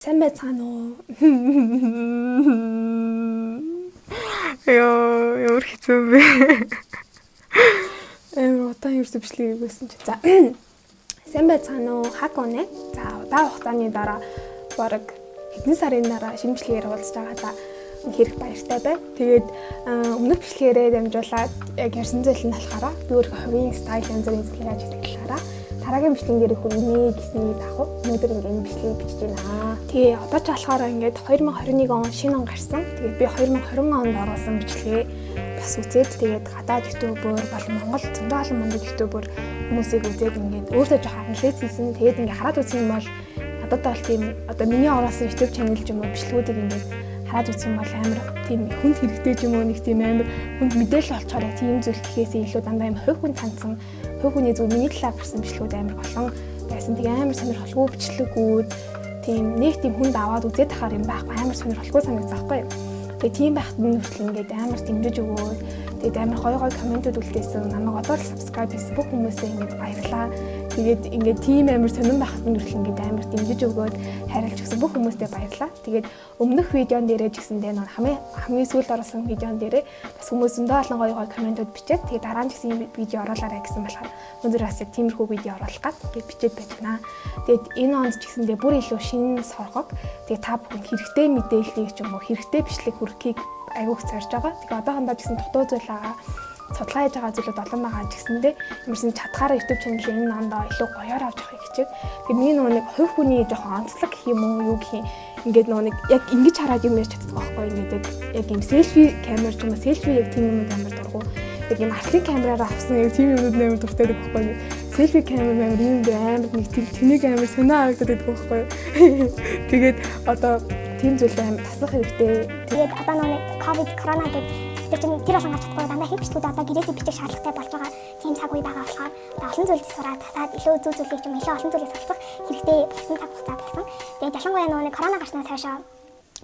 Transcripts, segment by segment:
Сайн байцгаана уу? Ямар хэцүү бэ? Амар удаан ерөөсөө бичлэг хийгээсэн чи. За. Сайн байцгаана уу? Хаг үнэ. За, удаан хугацааны дараа бараг хэдэн сарын дараа шинэ бичлэгээр уулзж байгаа хэрэг баяртай байна. Тэгээд өмнөх бичлэгээрээ дамжуулаад яг ярьсан зүйл нь болохоор би өөрөө хувийн стайл янз бүрийн зүйлийг яаж хийдэг талаараа дараагийн бичлэгэн дээр хүрнэ гэсний дагуу өнөөдөр ингээд бичлэг бичиж байна. Тэгээ одоо ч болохоор ингээд 2021 он шинэ он гарсан. Тэгээд би 2020 онд оруулсан бичлэгээ бас үзээд тэгээд гадаад ютубер болон Монгол зөндөө олон мундаг ютубер хүмүүсийг үзээд ингээд өөртөө жоохон анализ хийсэн. Тэгээд ингээд хараад үзэх юм бол надад бол тийм одоо миний оруулсан YouTube channel ч юм уу бичлэгүүдийг ингээд хараад үзэх юм бол амар тийм хүнд хэрэгтэй ч юм уу нэг тийм амар хүнд мэдээлэл олцохоор яг тийм зүйл гэхээсээ илүү дандаа юм хувь хүн таньсан хувь хүний зөв миний талаар гарсан бичлэгүүд амар олон байсан. Тэгээ амар сонирхолтой бичлэгүүд тийм нэг тийм хүнд аваад үзээд тахаар юм байхгүй амар сонирхолтой санагдаж байхгүй. Тэгээ тийм байхад нь хүртэл ингээд амар дэмжиж өгөөд тэгээд амар гоё комментүүд үлдээсэн. Намайг одоо л subscribe хийсэн бүх хүмүүстээ ингээд баярлалаа. Тэгээд ингээд тийм амар сонирн байхад нь хүртэл ингээд амар дэмжиж өгөөд хайрлаж өгсөн бүх хүмүүстээ баярлалаа. Тэгээд өмнөх видеон дээрээ ч гэсэндээ хамгийн сүүлд оруулсан видеон дээрээ бас хүмүүс зөндөө олон гоё комментүүд бичээд тэгээд дараа нь ч гэсэн видео оруулаарай гэсэн болохоор өнөөдөр бас яг тиймэрхүү видео оруулах гад ингээд бичээд байна. Тэгээд энэ онд ч гэсэндээ бүр илүү шинэ соргог. Тэгээд та бүхэн хэрэгтэй мэдээллийг ч юм уу хэрэгтэй бичлэг хүргэхийг айгуух зорж байгаа. Тэгээ одоохондоо ч гэсэн дутуу зүйл байгаа. Судалгаа хийж байгаа зүйлүүд олон байгаа ч гэсэндээ юмсан чадхаараа YouTube channel энэ ондоо илүү гоёор авч явахыг хичээг. Тэгээ миний нэг хувь хүний жоохон онцлог гэх юм уу юу гэх юм. Ингээд нэг яг ингэж хараад юм ярьж чаддаг байхгүй ингээд яг юм селфи камер ч юм уу селфи яг тийм юмуд амар дургу. Яг юм архив камераараа авсан яг тийм юмуд амар дуртай байдаг байхгүй. Селфи камер амар юм дээр амар нэг тийм тэнийг амар санаа авагдаад байдаг байхгүй. Тэгээд одоо тийм зүйл амар тасах хэрэгтэй. Тэгээд одоо нэг ковид корона гэдэг тэр чинь тэр болон гарч чадахгүй дандаа хийх бичлүүд одоо гэрээсээ бичих шаардлагатай болж байгаа тийм цаг үе байгаа болохоор олон зүйлс сураад тасаад илүү зүү зүйлийг юм илүү олон зүйлийг сурах хэрэгтэй болсон цаг хугацаа болсон. Тэгээд ялангуяа нэг корона гарснаас хойш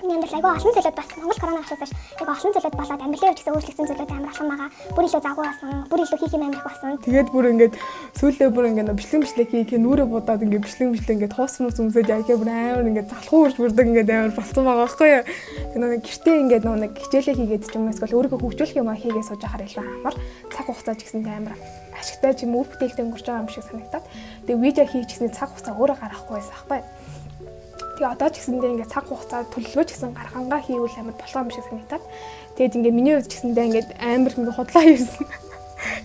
миний амьдрал айгүй олон зүйлүүд бас Монгол корона гарснаас айгүй олон зүйлүүд болоод амьдралын хувьд гэсэн өөрчлөгдсөн зүйлүүд амар олон байгаа. Бүр илүү загвар болсон, бүр илүү хийх юм амирх болсон. Тэгээд бүр ингээд сүүлдээ бүр ингээд бичлэг хийх нүрэ будаад ингээд бичлэг ингээд хоосмос өмсөж яагаад бүр амар ингээд залхуу урж бүрдэг ингээд амар болцсон байгаа байхгүй юу. Тэгээд гэртээ ингээд нэг хичээлээ хийгээд ч юм уу эсвэл өөрийгөө хөгжүүлэх юм хийгээ сууж ахаар илүү амар цаг хугацаа ч гэсэндээ амар ашигтай ч юм уу бүтээлтэй өнгөрч байгаа юм шиг санагдаад. Тэгээд видео хийх гэсний цаг хугацаа өөрөө гаргахгүй байсан байхгүй юу. Тэгээ одоо ч гэсэндээ ингээд цаг хугацаа төлөвлөж гэсэн гаргангаа хийвэл амар болох юм шиг санагдаад. Тэгээд ингээд миний хувьд ч гэсэндээ ингээд амар ингээд худлаа хийсэн.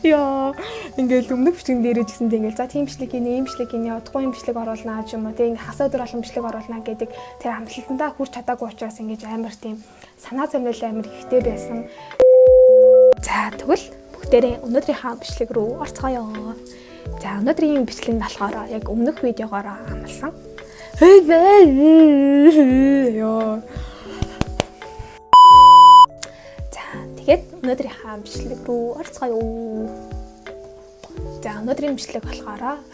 Яа ингээд өмнөх бичлэгэн дээрээ ч гэсэндээ ингээд за тийм бичлэг хийнэ, ийм бичлэг хийнэ, удахгүй юм бичлэг оруулнаа ч юм уу. Тэгээ ингээд хасаа өдөр болгон бичлэг оруулнаа гэдэг тэр амлалтандаа хүрч чадаагүй учраас ингээд амар тийм санаа зовнил амар ихтэй байсан. За тэгвэл бүгдээрээ өнөөдрийнхээ бичлэг рүү орцгоё. За өнөөдрийн бичлэг нь болохоор яг өмнөх видеогоор амласан. Ёо. За тэгээд өнөөдрийнхээ бичлэг рүү орцгоё. За өнөөдрийн бичлэг болохоор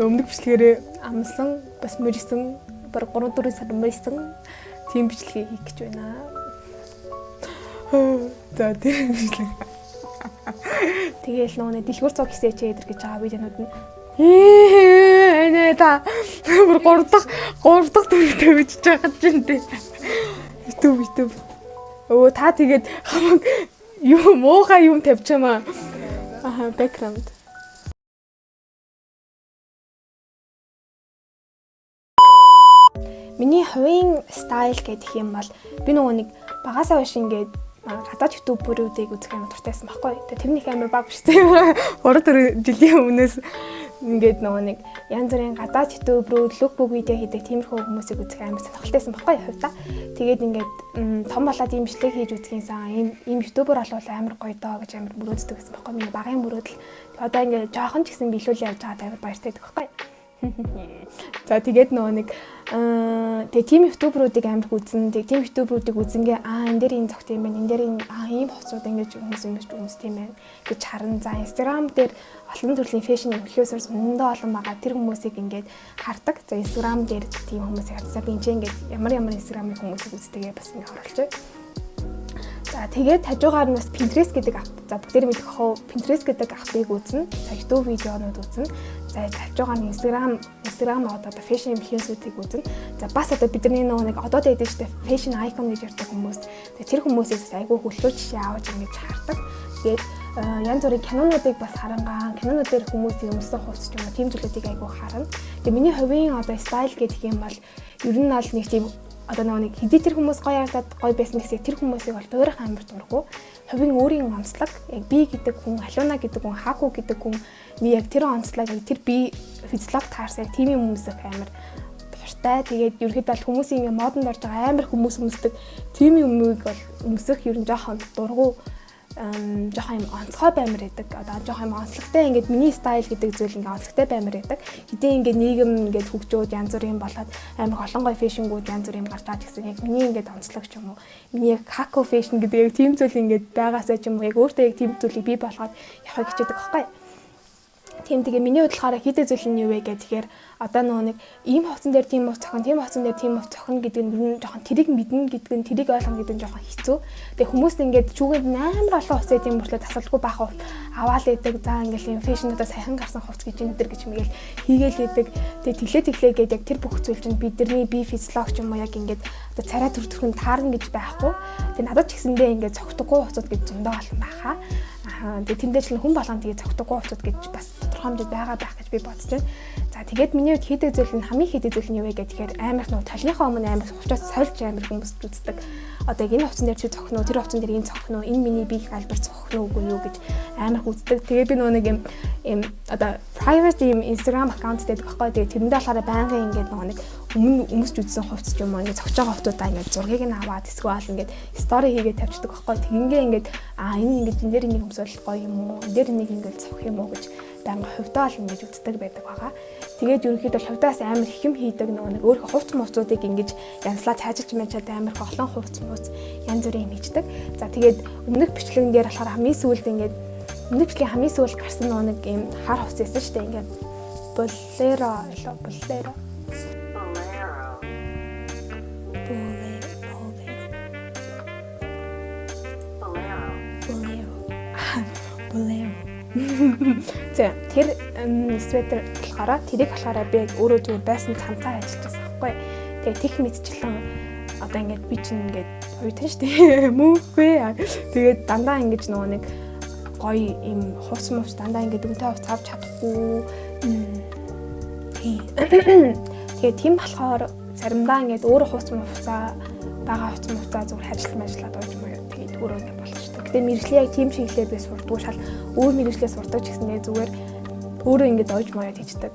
өмнөх бичлэгээрээ амлсан бас мөрсөн баг 3-4 сар мөрсөн тийм бичлэгийг хийх гэж байна. За тийм бичлэг. Тэгээл нөөний дэлгүүр цог хэсэж идэр гэж байгаа видеонууд нь та бүр 3 дахь төрөлтэй үжиж байгаа ч юм дээ. YouTube. Өө та тэгээд хамаг юм муухай юм тавьчаамаа. Аха background. Миний хувийн стайл гэдэг юм бол би нөгөө нэг багасаа биш ингээд гадаад ютуберүүдийг үзэх амар дуртайсан байхгүй. Тэгээ тэрнийх амар баг биш тийм 3-4 жилийн өмнөөс ингээд нөгөө нэг янз бүрийн гадаад ютуберүүд лукбук видео хийдэг тиймэрхүү хүмүүсийг үзэх амар сонирхолтойсэн байхгүй хувьдаа. Тэгээд ингээд том болоод ийм бичлэг хийж үзэхийнсэн ийм ютубер болвол амар гоё доо гэж амар мөрөөддөг гэсэн байхгүй. Миний багын мөрөөдөл. Одоо ингээд жоохон ч гэсэн биелүүлээ явж байгаа амар баяртай байдаг байхгүй. За тэгээд нөгөө нэг тэгээ тим ютуберуудыг амар үзэн тийм ютуберуудыг үзэнгээ энэ дээр энэ зогт юм байна энэ дээр ийм хувцууд ингэж хүмүүс тийм байна гэж харна. За Instagram дээр олон төрлийн фэшн инфлюенсерс өндөө олон байгаа. Тэр хүмүүсийг ингээд хардаг. За Instagram дээр тийм хүмүүсийг харсаа би ингээд ямар Instagram-ын хүмүүсийг үздэгээ бас ингээд оруулчих. За тэгээд хажуугаар нь бас Pinterest гэдэг апп. За бүгдээр мэдэх хөө Pinterest гэдэг аппыг үзнэ. За YouTube видеонууд үзнэ. сайн тавьж байгаа нь Instagram одоо fashion influencer-уудыг үзэн. За бас одоо бидний нэг одоо дэдэж штэ fashion icon гэж ярьдаг хүмүүс. Тэр хүмүүсээс айгүй хөлтөө жишээ аваад ингэж хардаг. Тэгээд янз бүрийн кинонуудыг бас харангаа. Кинонууд дээр хүмүүсийн өмсөн хувцс юм уу тийм зүйлүүдийг айгүй харна. Тэгээд миний хувийн одоо стайл гэдэг юм бол ер нь бол нэг тийм одоо нэг хэдий тэр хүмүүс гоё яваад гоё байсан гэсэн тэр хүмүүсийг бол дуурайх амар дурггүй. Хувийн өөрийн онцлог яг би гэдэг хүн, Алуна гэдэг хүн, Хаку гэдэг хүн би яг тэр онцлог яг тэр би физиолог таарсан тийм хүмүүсийг амар дуртай. Тэгээд ерөөхдөө бол хүмүүсийн ингээ модонд орж байгаа амар хүмүүс өмсдөг тийм юмыг бол өмсөх ер нь жоохон дурггүй жоохон юм онцгой баймар байдаг. Одоо жоохон юм онцлогтой ингээд миний стайл гэдэг зүйл ингээ онцлогтой баймар байдаг. Хэдий ингээд нийгэм ингээд хөгжөөд янз бүрийн болоод амар олон гоё фэшнгүүд янз бүрийн гарч байгаа гэсэн яг миний ингээд онцлог ч юм уу. Миний яг хако фэшн гэдэг яг тийм зүйл ингээд байгаасаа ч юм уу яг өөртөө яг тийм зүйлийг бий болгоод явахыг хичээдэг байхгүй. Тийм тэгээ миний бодлохоор хідэ зүйл нь юу вэ гэхээр одоо нэг ийм хувцсан дээр тийм хувц цохин, тийм хувцсан дээр тийм хувц цохин гэдэг нь жоохон тэрийг мэднэ гэдэг нь тэрийг ойлгоно гэдэг нь жоохон хэцүү. Тэгээ хүмүүс ингээд чүүгээд амар олон хувц эдийн мөртлөө тасалдгүй байх хувц аваал идэг. За ингээл юм фэшнүүдээ саяхан гарсан хувц гэж энэ төр гэж мэгэл хийгээл идэг. Тэгээ тэглээ гээд яг тэр бүх зүйл чинь бидний бие физиолог ч юм уу яг ингээд одоо царай төртөрхөн таарна гэж байхгүй. Тэгээ надад ч гэсэндээ ингээд цогтдоггүй хувцууд гэж зөндөө олон байхаа. Тэгээ тэндээч л хүн болгоно тэгээ цогтдоггүй хувцууд гэж бас тодорхой хэмжээнд байгаа байх гэж би бодож байна. За тэгээд миний хувьд хийдэг зүйл нь хамгийн хийдэг зүйл нь юу вэ гэхээр амар нуу талныхаа өмнө амар хувцас сольж амар хүмүүс үздэг. Одоо яг энэ хувцсан дээр чи цохно уу, тэр хувцсан дээр энэ цохно уу, энэ миний биеийг альбар цохно уугүй юу гэж амар үздэг. Тэгээд би нэг юм одоо private юм Instagram аккаунт гэдэг байхгүй. Тэгээд тэрэндээ болохоор байнгын ингээд нэг өмнө өмсч үзсэн хувцс ч юм уу ингээд цогч байгаа хувцуудаа ингээд зургийг нь аваад эсвэл ингээд стори хийгээд тавьчихдаг байхгүй. Тэгингээ ингээд энэ ингээд энэ дээр нэг өмсөл гоё юм уу, энэ дээр нэг ингээд цох юм уу гэж байнга хувьдаа л ингэж үздэг байдаг байгаа. Тэгээд ерөнхийдөө хувьдаас амар их юм хийдэг нэг өөрөө хувц мууцуудыг ингэж янзлаад цаажиж мачаад амар олон хувц мууц янз бүрийн юм хийдэг. За тэгээд өмнөх бичлэгэн дээр болохоор хамгийн сүүлд ингээд өмнөх бичлэгийн хамгийн сүүлд гарсан нэг юм хар хувц байсан шүү дээ. Ингээд болеро За тэр sweater болохоор тэрийг болохоор би өөрөө зүгээр байсан цамцаар ажиллаж байсан байхгүй. Тэгээ тех мэдчлэн одоо ингээд би чинь ингээд хоёртан штэ мөнхөө. Тэгээд дандаа ингэж нэг гоё юм хувц мувц дандаа ингээд өвтэй хувц авч чадахгүй. Тэгээд тийм болохоор заримдаа ингээд өөрөө хувц мувцаа байгаа хувц мувцаа зүгээр ажиллаад ууж маяг тэгээд өөрөө ингээд болчихдог. Гэтэ мэрэгчлээ яг тийм чиглэлээр би сурдаггүй шал өөр мэрэгчлээ сурдаг ч гэсэндээ зүгээр өөрөө ингээд ууж маяг хийдэг.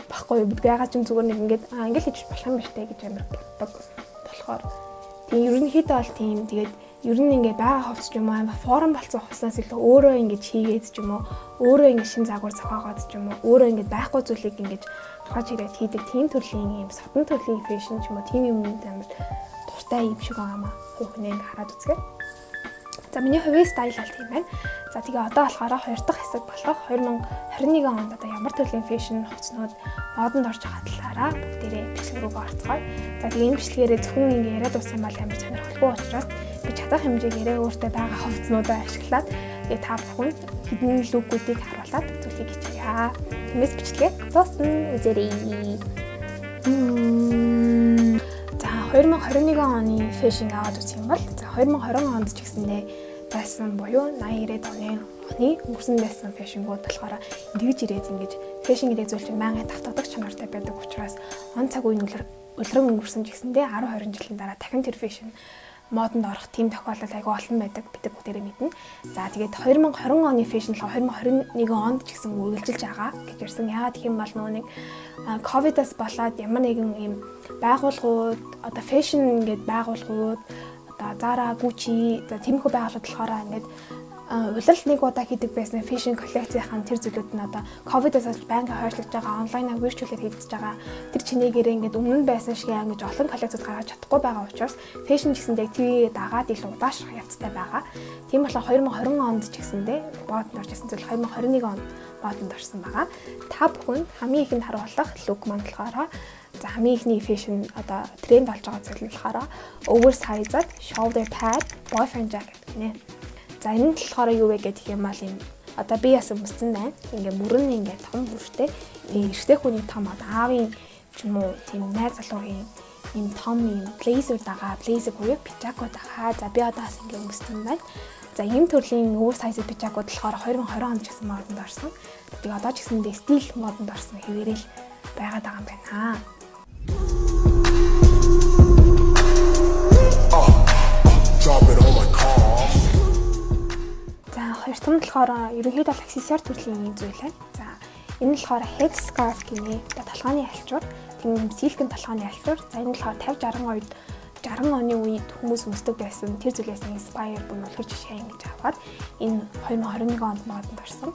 Баггүй ягаад ч юм зүгээр нэг ингээд ингээд хийж болох юм биш үү гэж амар боддог. Болохоор тийм ерөнхийдөө бол тийм тэгээд ер нь ингээд байгаа хувцс ч юм уу амар форум болцсон хувцснаас илүү өөрөө ингээд хийгээд ч юм уу өөрөө ингээд шин загвар зохиогоод ч юм уу өөрөө ингээд байхгүй зүйлийг ингээд тохиож ирээд хийдэг тийм төрлийн юм содон төрлийн фэшн ч юм уу тийм юм амар дуртай юм шиг байгаа маа хүүхнээ ингээд хараад үзгээ. За миний хувийн стайл бол тийм байна. За тэгээ одоо болохоор 2 дахь хэсэг болох 2021 онд одоо ямар төрлийн фэшн хувцснууд модонд орж байгаа талаараа бүгдээрээ бичлэг рүү орцгоё. За тэгээ энэ бичлэгээрээ зөвхөн ингэ яриад дууссан бол амар сонирхолтой учраас би чадах хэмжээгээр өөртөө байгаа хувцснуудаа ашиглаад тэгээ та бүхэнд хэдэн лүгүүдийг харуулад үзүүлэхийг хичээе. Тиймээс бичлэгээ дуусна үзээрэй. За 2021 оны фэшн аваад үзэх юм бол за 2020 онд ч гэсэндээ байсан буюу 80-90-ад оны өнгөрсөн байсан фэшнгүүд болохоор эргэж ирээд ингэж фэшн гэдэг зүйл чинь байнгын давтагдах чанартай байдаг учраас он цаг үеийн улиран өнгөрсөн ч гэсэндээ 10-20 жилийн дараа дахин тэр фэшн модонд орох тийм тохиолдол айгүй олон байдаг бид нар бүгдээрээ мэднэ. За тэгээд 2020 оны фэшн л 2021 онд ч гэсэн үргэлжилж байгаа гэж ирсэн. Яагаад гэх юм бол нэг ковидос болоод ямар нэгэн юм байгууллагууд одоо фэшн гэдэг байгууллагууд одоо Zara, Gucci за тиймэрхүү байгууллагууд болохоор ингээд улиралд нэг удаа хийдэг байсан фэшн коллекцийн тэр зүйлүүд нь одоо ковидос болж байнга хойшлогдож байгаа онлайнаар виртуалээр хийгдэж байгаа тэр чинээгээрээ ингээд өмнө байсан шиг ингэж олон коллекцууд гаргаж чадахгүй байгаа учраас фэшн гэсэндээ TV дагаад илүү удаашрах явцтай байгаа. Тийм болохоор 2020 онд ч гэсэндээ модонд орж ирсэн зүйл 2021 онд модонд орсон байгаа. Та бүхэн хамгийн ихэнд харуулах лук маань болохоор за хамгийн ихний фэшн одоо тренд болж байгаа зүйл болохоор oversized shoulder pad boyfriend jacket гэнэ. За энэ нь болохоор юу вэ гэх юм бол юм одоо би бас өмссөн байна. Ингээ мөрөн ингээ том бүртэй. Тэгээ эрэгтэй хүний том одоо аавын ч юм уу тийм найз залуугийн ийм том ийм blazer дагаа, blazer буюу пижакууд дагаа. За би одоо бас ингээ өмссөн байна. За ийм төрлийн oversize пижакууд болохоор 2020 онд ч гэсэн модонд орсон. Тэгээ одоо ч гэсэндээ стил модонд орсон хэвээрэл байгаад байгаа юм байна. За хоёр дахь нь болохоор ерөнхийдөө аксессуар төрлийн юм зүйл байна. За энэ нь болохоор head scarf гинэ. Одоо толгойн альчуур, тийм силкэн толгойн альчуур. За энэ нь болохоор 50 оны үед хүмүүс өмсдөг байсан тэр зүйлээс inspire буюу үлгэр жишээ ингэж аваад энэ 2021 онд модонд орсон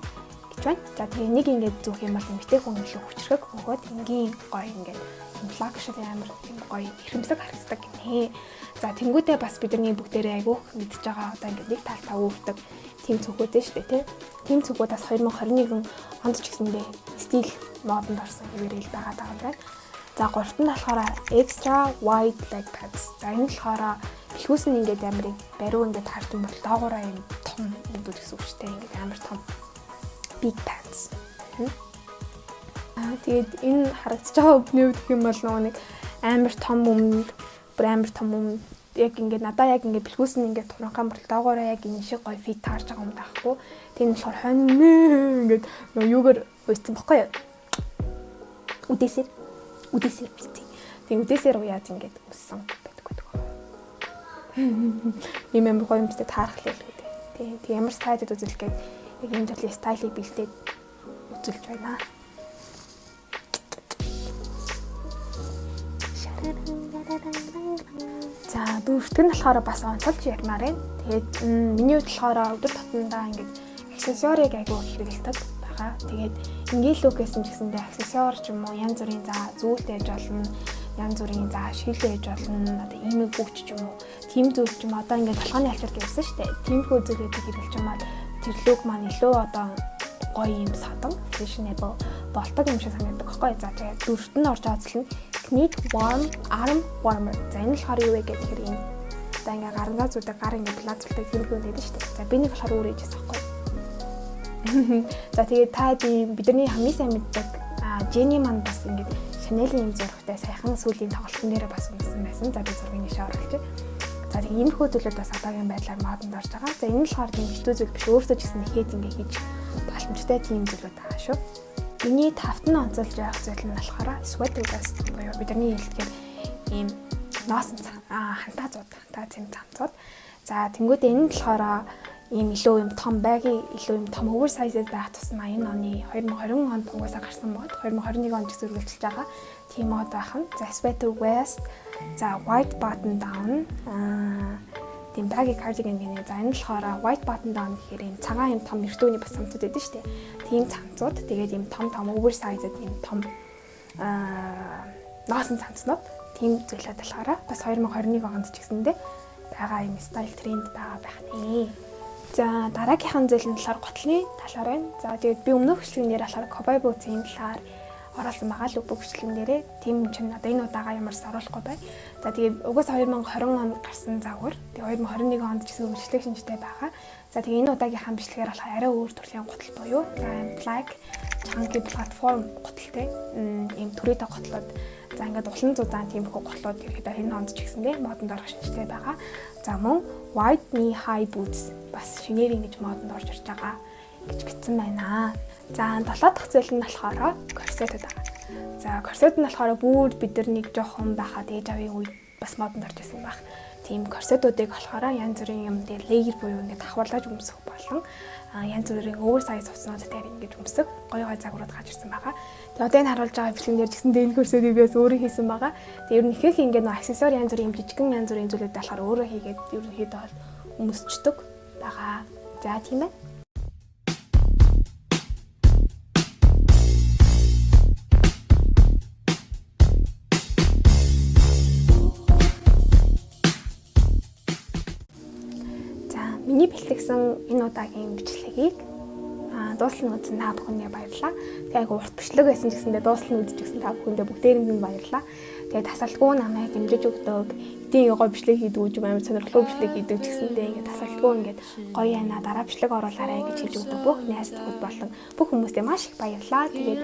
гэж байна. За тэгээ нэг ингэж зүүх юм бол эмэгтэй хүн илүү хүчрэг өгөөд энгийн гоё ингэж флagship амар тийм гоё хэрэмсэг харагддаг гинэ. За тэнгуүтээ бас бидний бүгдээрээ айгүйх мэдж байгаа одоо ингэ нэг тал тав өөртөг тийм цүгүүдээ шүү дээ тий. Тийм цүгүүдээс 2021 онд ч гэсэндээ стил модонд орсон хэвээрэл байгаа юм байна. За гуравт нь болохоор extra wide leg pads. За энэ болохоор бэлгүүс нь ингээд амар бариу ингээд харж юм бол доогоороо юм том юмдүүд гэсэн үг шүү дээ. Ингээд амар том big pads. Тэгээд энэ харагдаж байгаа өвний үед гэх юм бол нэг амар том өмнө, амар том өмнө яг ингээд надаа яг ингээд бэлгүүс нь ингээд туранхаан бол доогоороо яг энэ шиг гоё fit таарж байгаа юм таахгүй. Тэгээд нь болохоор хонь ингээд юугаар уйцсан баггүй юу? Үдээсээр үстэй. Тэгээ үдээсээр уяад ингээд өссөн байдаг. Ийм амар гоё юмстай таархлаа л гэдэг. Тэгээ ямар стайлд үзүүлэх гээд яг энэ төрлийн стайлыг бэлдээд үзүүлж байна. За дөрөвт нь болохоор бас онцолж ярмаар байна. Тэгээд миний хувьд болохоор өдөр тутамдаа ингээд аксессуарыг айгүй хэрэглэдэг. Тэгээд ингээл үг гэсэн ч гэсэндээ аксессуар ч юм уу янз бүрийн за зүйлтэй ээж болно, янз бүрийн за шилээ ээж болно, одоо ийм бүгч ч юм уу тийм зүйл ч юм одоо ингээд толгойн альчаар гэсэн шүү дээ. Тиймхүү зүйлүүдийг хэрэглэж юм бол тэр лук маань илүү одоо гоё юм садан, fashionable болдог юм шиг санагддаг байхгүй. За тэгээд дөрөвт нь орж байгаа зүйл нь knit warm arm warmer. За энэ болохоор юу вэ гэхээр энэ одоо ингээд гарнаа зүудэ гар ингээд плазуулдаг хэрэггүй байдаг шүү дээ. За би нэг болохоор өөр ээжээс байхгүй. За тэгээд та бидний хамгийн сайн мэддэг Jenny маань бас ингээд Chanel-ийн юм зургтай сайхан сүүлийн тоглолтын дээр бас унсан байсан. За би зургийг нэшээ оруулж. За тэгээд иймэрхүү зүйлүүд бас одоогийн байдлаар модонд орж байгаа. За энэ нь болохоор тийм хэцүү зүйл биш. Өөртөө ч гэсэн ихэд ингээд хийж боломжтой тийм зүйлүүд байгаа шүү. Миний тавт нь онцолж явах зүйл нь болохоор sweater vest буюу бидний хэлдгээр ийм ноосон хантаазууд, хантаазын цамцууд. За тэнгууд энэ нь болохоор ийм илүү юм том байгийн илүү юм том oversize байх тусмаа энэ оны 2020 онд угаасаа гарсан мод 2021 онд зөвлөлж байгаа тийм мод байх нь. За sweater vest, за white button down, тийм baggy cardigan гэнэ. За энэ болохоор white button down гэхээр юм цагаан юм том эртөөний бас цамцууд байдаг шүү дээ. Тийм цамцууд. Тэгээд юм том oversize юм том ноосон цамцнууд. Тийм зүйлүүд болохоор бас 2021 онд ч гэсэндээ байгаа юм style trend байгаа байх нэ. За дараагийнхан зүйл нь болохоор готлны талаар байна. За тэгээд би өмнөх хөшлөгнөр болохоор cowboy boots-ийн талаар оруулсан байгаа л бүх хөшлөгнөрээ. Тийм чинь одоо энэ удаага ямарс оруулахгүй бай. За тэгээд угаасаа 2020 онд гарсан загвар. Тэгээд 2021 онд ч гэсэн хөшлөг шинжтэй байгаа. За тэгээд энэ удаагийнхаа бичлэгээр болохоор арай өөр төрлийн гутал буюу за black chunky platform гуталтай ийм түрээтэй готлоод за ингээд улан зузаан тиймэрхүү готлоод ирэхэд энэ онд ч гэсэндээ модонд орох шинжтэй байгаа. За мөн white knee high boots бас шинээр ингэж модонд орж ирж байгаа гэж бичсэн байна. За 7 дахь зүйл нь болохоор корсетууд байгаа. За корсет нь болохоор бүр бид нар нэг жоохон байхад ээж авийн үед бас модонд орж ирсэн байх. Тийм корсетуудыг болохоор янз бүрийн юм дээр лейер буюу ингэж давхарлаж өмсөх болон янз бүрийн oversize хувцснуудаар ингэж өмсөх гоё гоё загварууд гарч ирсэн байгаа. Тэгээ одоо энэ харуулж байгаа бичлэгнэр гэсэн дээр корсетыг бас өөрөө хийсэн байгаа. Тэгээ ер нь ихэнх ингэ нөө аксессуар янз бүрийн жижигхэн янз бүрийн зүйлүүд болохоор өөрөө хийгээд ерөнхийдөө бол өмсчдөг байгаа. За тийм ээ. Миний бэлтгэсэн энэ удаагийн бичлэгийг Дууслан үзсэн та бүхэндээ баярлалаа. Тэгээ айгу урт бичлэг байсан ч гэсэндээ дууслан үзчихсэн та бүхэндээ бүгдээрэнд нь баярлалаа. Тэгээ тасалдгүй намайг дэмжиж өгдөг. Эдийн гоё бичлэг хийдэг үгүй амар сонирхолтой бичлэг хийдэг ч гэсэндээ ингээд тасалдгүй ингээд гоё яана дараа бичлэг оруулаарай гэж хэлж өгдөг бүх найз нөхөд болон бүх хүмүүстээ маш их баярлалаа. Тэгээд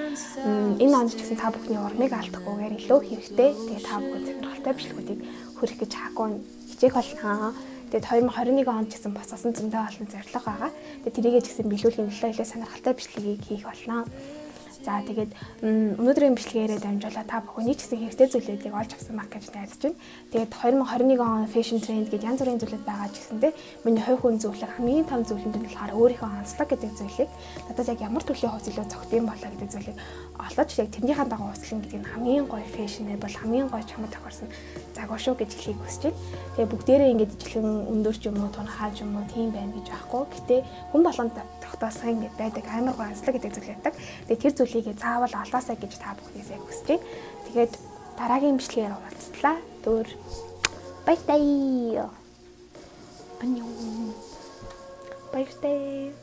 энэ онд ч гэсэн та бүхний урмыг алдахгүйгээр илүү хэрэгтэй. Тэгээ та бүхэн сонирхолтой бичлэгүүдийг хүргэх гэж хаагүй хичээх болно. Тэгээд 2021 онд ч гэсэн бас асан зөндөө олон зорилго байгаа. Тэгээд тэрийгээ ч гэсэн биелүүлэхийн төлөө илүү сонирхолтой бичлэгийг хийх болно. За тэгээд өнөөдрийн бичлэгээрээ дамжуулаад та бүхэний ч гэсэн хэрэгтэй зүйлүүдийг олж авсан баг гэж найдаж байна. Тэгээд 2021 он fashion trend гэдэг янз бүрийн зүйлүүд байгаа ч гэсэндээ миний хувь хүн зөвлөх хамгийн том зүйл нь болохоор өөрийнхөө онцлог гэдэг зүйлийг надад яг ямар төрлийн хувц илүү цогтын болоо гэдэг зүйлийг олж яг тэрнийхээ дагуу хуслан гэдэг нь хамгийн гоё fashionable хамгийн гоё чамд тохирсон загвар шүү гэж хэлхийг хүсэж байна. Тэгээд бүгдээрээ ингэж ижилхэн өндөр ч юм уу тунхаа ч юм уу тийм байна гэж байхгүй. Гэтэ хүн болгонд тогтоосон ингэ байдаг амар гоё онцлог гэдэг зүйл байдаг. Тэгээд тэр зүйлийг заавал олоосаа гэж та бүхнээсээ хүсэж байна. Тэгээд дараагийн бичлэгээр уулзлаа. Дөр баяртай. Аньон. Баяртай.